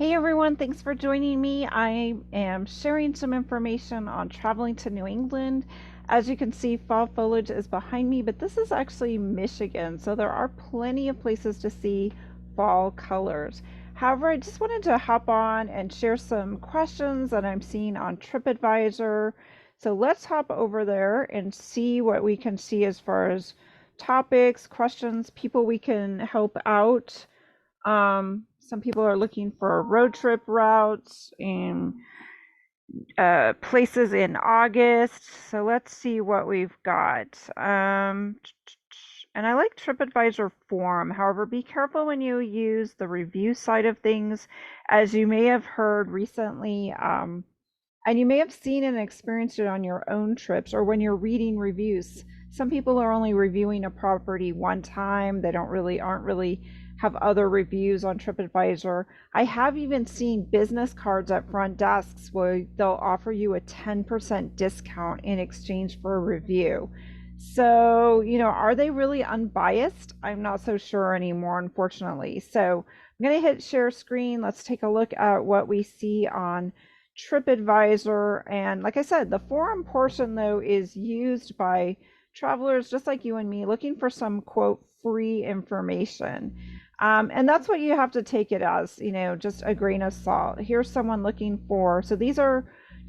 Hey everyone, thanks for joining me. I am sharing some information on traveling to New England. As you can see, fall foliage is behind me, but this is actually Michigan, so there are plenty of places to see fall colors. However, I just wanted to hop on and share some questions that I'm seeing on Tripadvisor. So let's hop over there and see what we can see as far as topics, questions, people we can help out. Some people are looking for road trip routes and places in August. So let's see what we've got. And I like TripAdvisor Forum. However, be careful when you use the review side of things, as you may have heard recently. And you may have seen and experienced it on your own trips or when you're reading reviews. Some people are only reviewing a property one time. They aren't really have other reviews on TripAdvisor. I have even seen business cards at front desks where they'll offer you a 10% discount in exchange for a review. So, are they really unbiased? I'm not so sure anymore, unfortunately. So I'm going to hit share screen. Let's take a look at what we see on TripAdvisor. And like I said, the forum portion, though, is used by travelers just like you and me looking for some quote free information. And that's what you have to take it as, just a grain of salt. Here's someone looking for, so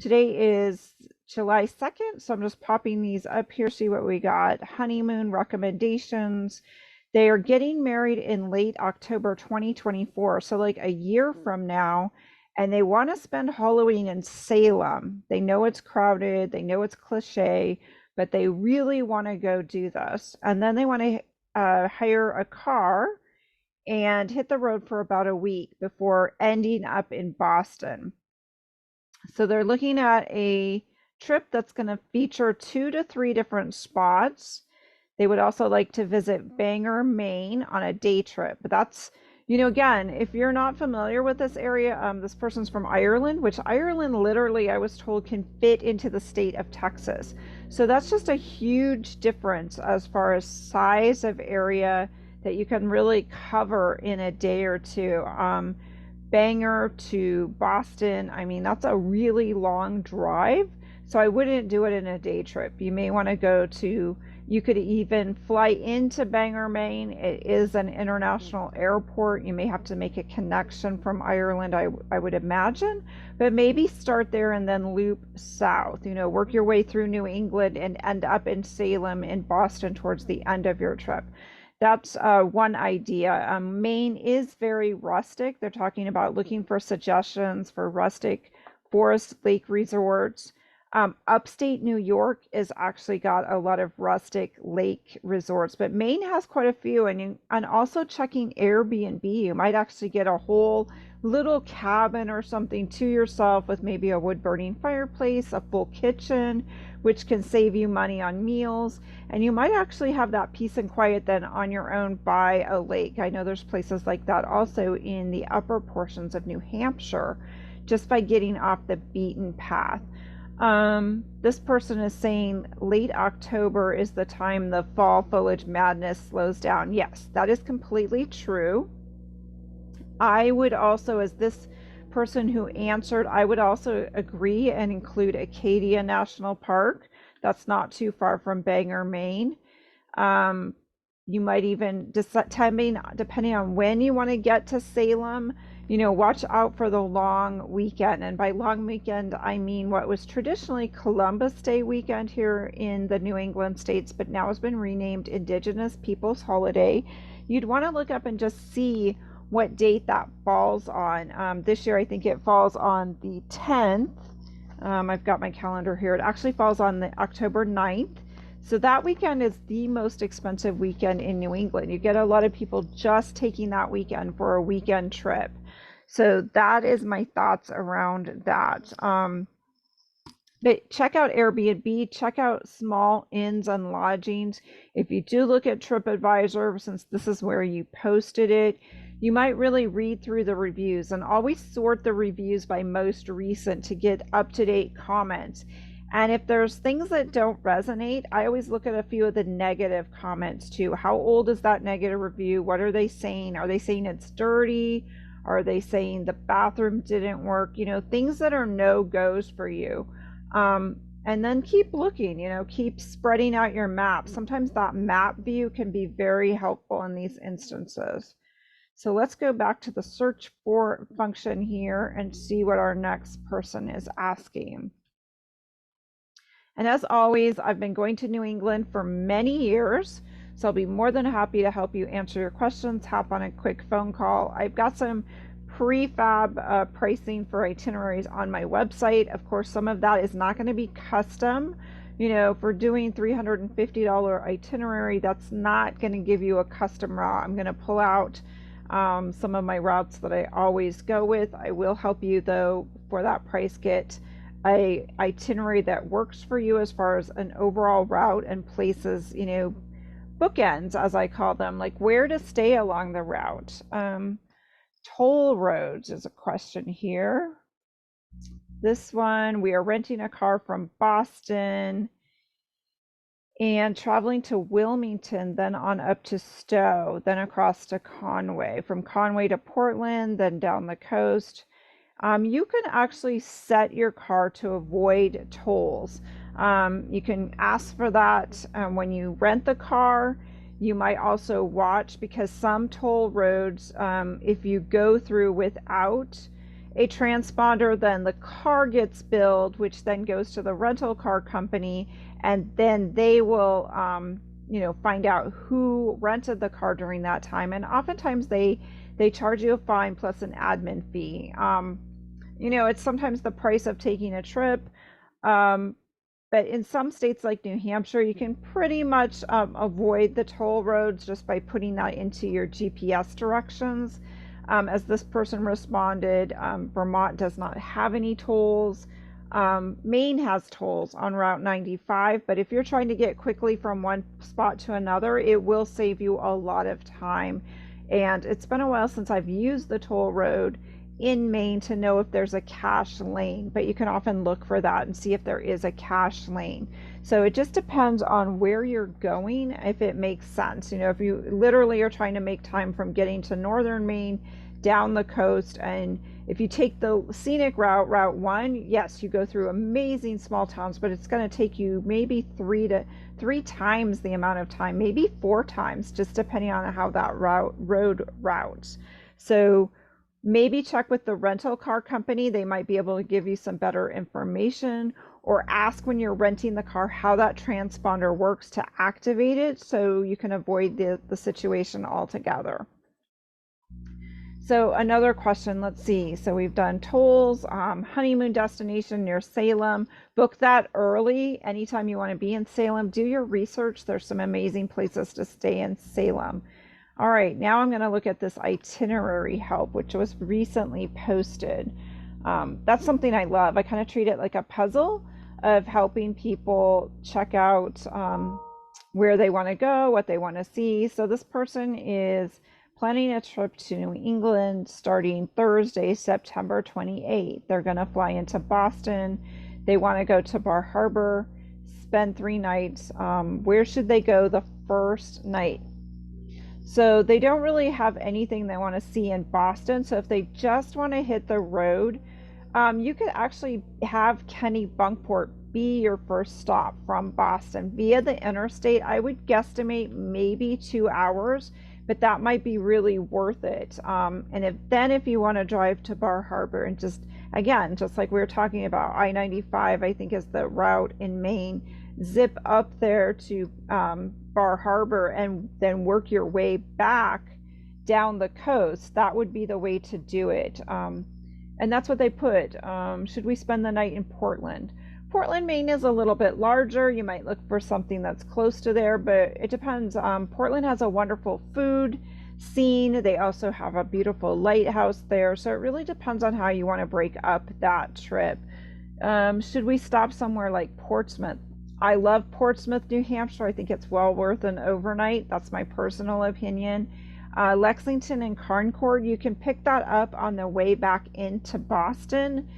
today is July 2nd. So I'm just popping these up here, see what we got. Honeymoon recommendations. They are getting married in late October 2024. So like a year from now. And they want to spend Halloween in Salem. They know it's crowded, they know it's cliche, but they really want to go do this. And then they want to hire a car and hit the road for about a week before ending up in Boston. So they're looking at a trip that's going to feature 2 to 3 different spots. They would also like to visit Bangor, Maine on a day trip. But that's, again, if you're not familiar with this area, this person's from Ireland, which Ireland literally, I was told, can fit into the state of Texas. So that's just a huge difference as far as size of area that you can really cover in a day or two. Bangor to Boston, I mean, that's a really long drive. So I wouldn't do it in a day trip. You may want to you could even fly into Bangor, Maine. It is an international airport. You may have to make a connection from Ireland, I would imagine, but maybe start there and then loop south, work your way through New England and end up in Salem in Boston towards the end of your trip. That's one idea. Maine is very rustic. They're talking about looking for suggestions for rustic forest lake resorts. Upstate New York is actually got a lot of rustic lake resorts, but Maine has quite a few. And also checking Airbnb, you might actually get a whole little cabin or something to yourself with maybe a wood burning fireplace, a full kitchen, which can save you money on meals. And you might actually have that peace and quiet then on your own by a lake. I know there's places like that also in the upper portions of New Hampshire, just by getting off the beaten path. This person is saying late October is the time the fall foliage madness slows down. Yes, that is completely true. I would also, as this person who answered, I would also agree and include Acadia National Park. That's not too far from Bangor, Maine. You might even, depending on when you want to get to Salem, watch out for the long weekend. And by long weekend, I mean what was traditionally Columbus Day weekend here in the New England states, but now has been renamed Indigenous Peoples Holiday. You'd want to look up and just see what date that falls on. This year, I think it falls on the 10th. I've got my calendar here. It actually falls on the October 9th. So that weekend is the most expensive weekend in New England. You get a lot of people just taking that weekend for a weekend trip. So that is my thoughts around that. But check out Airbnb, check out small inns and lodgings. If you do look at TripAdvisor, since this is where you posted it, you might really read through the reviews and always sort the reviews by most recent to get up-to-date comments. And if there's things that don't resonate, I always look at a few of the negative comments too. How old is that negative review? What are they saying? Are they saying it's dirty? Are they saying the bathroom didn't work? Things that are no-goes for you. And then keep looking, keep spreading out your map. Sometimes that map view can be very helpful in these instances. So let's go back to the search for function here and see what our next person is asking. And as always, I've been going to New England for many years, so I'll be more than happy to help you answer your questions. Hop on a quick phone call. I've got some prefab pricing for itineraries on my website. Of course, some of that is not going to be custom. For doing $350 itinerary, that's not going to give you a custom route. I'm going to pull out some of my routes that I always go with. I will help you, though, for that price, get a itinerary that works for you as far as an overall route and places, bookends, as I call them, like where to stay along the route. Toll roads is a question here. This one, we are renting a car from Boston and traveling to Wilmington, then on up to Stowe, then across to Conway, from Conway to Portland, then down the coast. You can actually set your car to avoid tolls. You can ask for that when you rent the car. You might also watch, because some toll roads, if you go through without a transponder, then the car gets billed, which then goes to the rental car company, and then they will find out who rented the car during that time. And oftentimes they charge you a fine plus an admin fee. It's sometimes the price of taking a trip. But in some states like New Hampshire, you can pretty much avoid the toll roads just by putting that into your GPS directions. As this person responded, Vermont does not have any tolls. Maine has tolls on Route 95, but if you're trying to get quickly from one spot to another, it will save you a lot of time. And it's been a while since I've used the toll road in Maine to know if there's a cash lane, but you can often look for that and see if there is a cash lane. So it just depends on where you're going, if it makes sense. If you literally are trying to make time from getting to northern Maine down the coast, and if you take the scenic route, Route 1, yes, you go through amazing small towns, but it's going to take you maybe three times the amount of time, maybe 4 times, just depending on how that road routes. So maybe check with the rental car company. They might be able to give you some better information, or ask when you're renting the car how that transponder works to activate it so you can avoid the situation altogether. So another question, let's see. So we've done tolls, honeymoon destination near Salem. Book that early. Anytime you want to be in Salem, do your research. There's some amazing places to stay in Salem. All right, now I'm going to look at this itinerary help, which was recently posted. That's something I love. I kind of treat it like a puzzle of helping people check out where they want to go, what they want to see. So this person is planning a trip to New England starting Thursday, September 28th. They're going to fly into Boston. They want to go to BarHarbor, spend 3 nights. Where should they go the first night? So they don't really have anything they want to see in Boston. So if they just want to hit the road, you could actually have Kennebunkport be your first stop from Boston via the interstate. I would guesstimate maybe 2 hours, but that might be really worth it. And if you want to drive to BarHarbor and just like we were talking about, I-95, I think is the route in Maine, zip up there to BarHarbor and then work your way back down the coast, that would be the way to do it. And that's what they put. Should we spend the night in Portland? Portland, Maine is a little bit larger. You might look for something that's close to there, but it depends. Portland has a wonderful food scene. They also have a beautiful lighthouse there. So it really depends on how you want to break up that trip. Should we stop somewhere like Portsmouth? I love Portsmouth, New Hampshire. I think it's well worth an overnight. That's my personal opinion. Lexington and Concord, you can pick that up on the way back into Boston.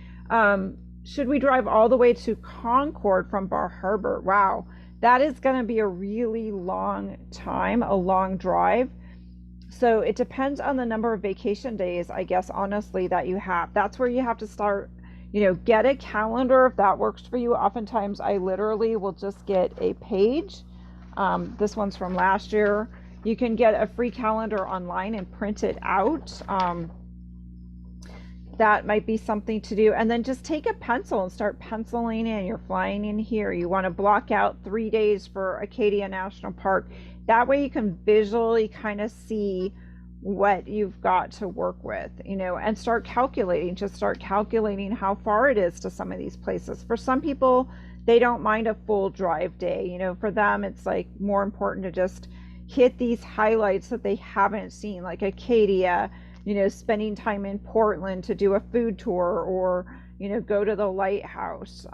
Should we drive all the way to Concord from BarHarbor? Wow, that is going to be a really long time, a long drive. So it depends on the number of vacation days, I guess, honestly, that you have. That's where you have to start, get a calendar if that works for you. Oftentimes, I literally will just get a page. This one's from last year. You can get a free calendar online and print it out. That might be something to do. And then just take a pencil and start penciling in. You're flying in here. You want to block out 3 days for Acadia National Park. That way you can visually kind of see what you've got to work with, and start calculating. Just start calculating how far it is to some of these places. For some people, they don't mind a full drive day. For them, it's like more important to just hit these highlights that they haven't seen, like Acadia, spending time in Portland to do a food tour, or, go to the lighthouse,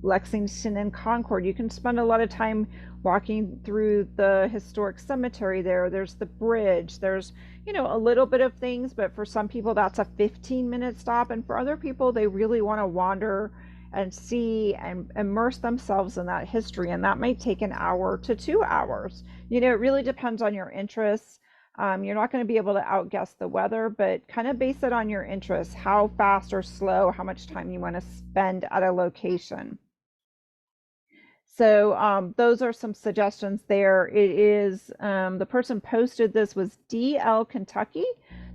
Lexington and Concord. You can spend a lot of time walking through the historic cemetery there. There's the bridge. There's, a little bit of things, but for some people that's a 15-minute stop. And for other people, they really want to wander and see and immerse themselves in that history. And that might take an hour to 2 hours. It really depends on your interests. You're not going to be able to outguess the weather, but kind of base it on your interests, how fast or slow, how much time you want to spend at a location. So those are some suggestions there. It is, the person posted this was DL Kentucky.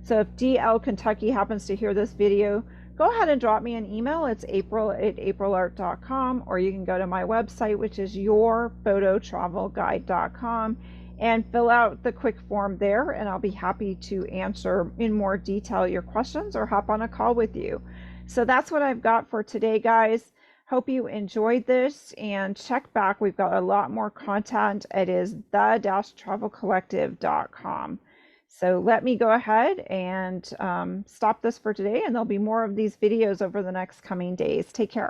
So if DL Kentucky happens to hear this video, go ahead and drop me an email. It's april@aprilart.com, or you can go to my website, which is yourphototravelguide.com, and fill out the quick form there, and I'll be happy to answer in more detail your questions or hop on a call with you. So that's what I've got for today, guys. Hope you enjoyed this, and check back. We've got a lot more content. It is the-travelcollective.com. So let me go ahead and stop this for today, and there'll be more of these videos over the next coming days. Take care.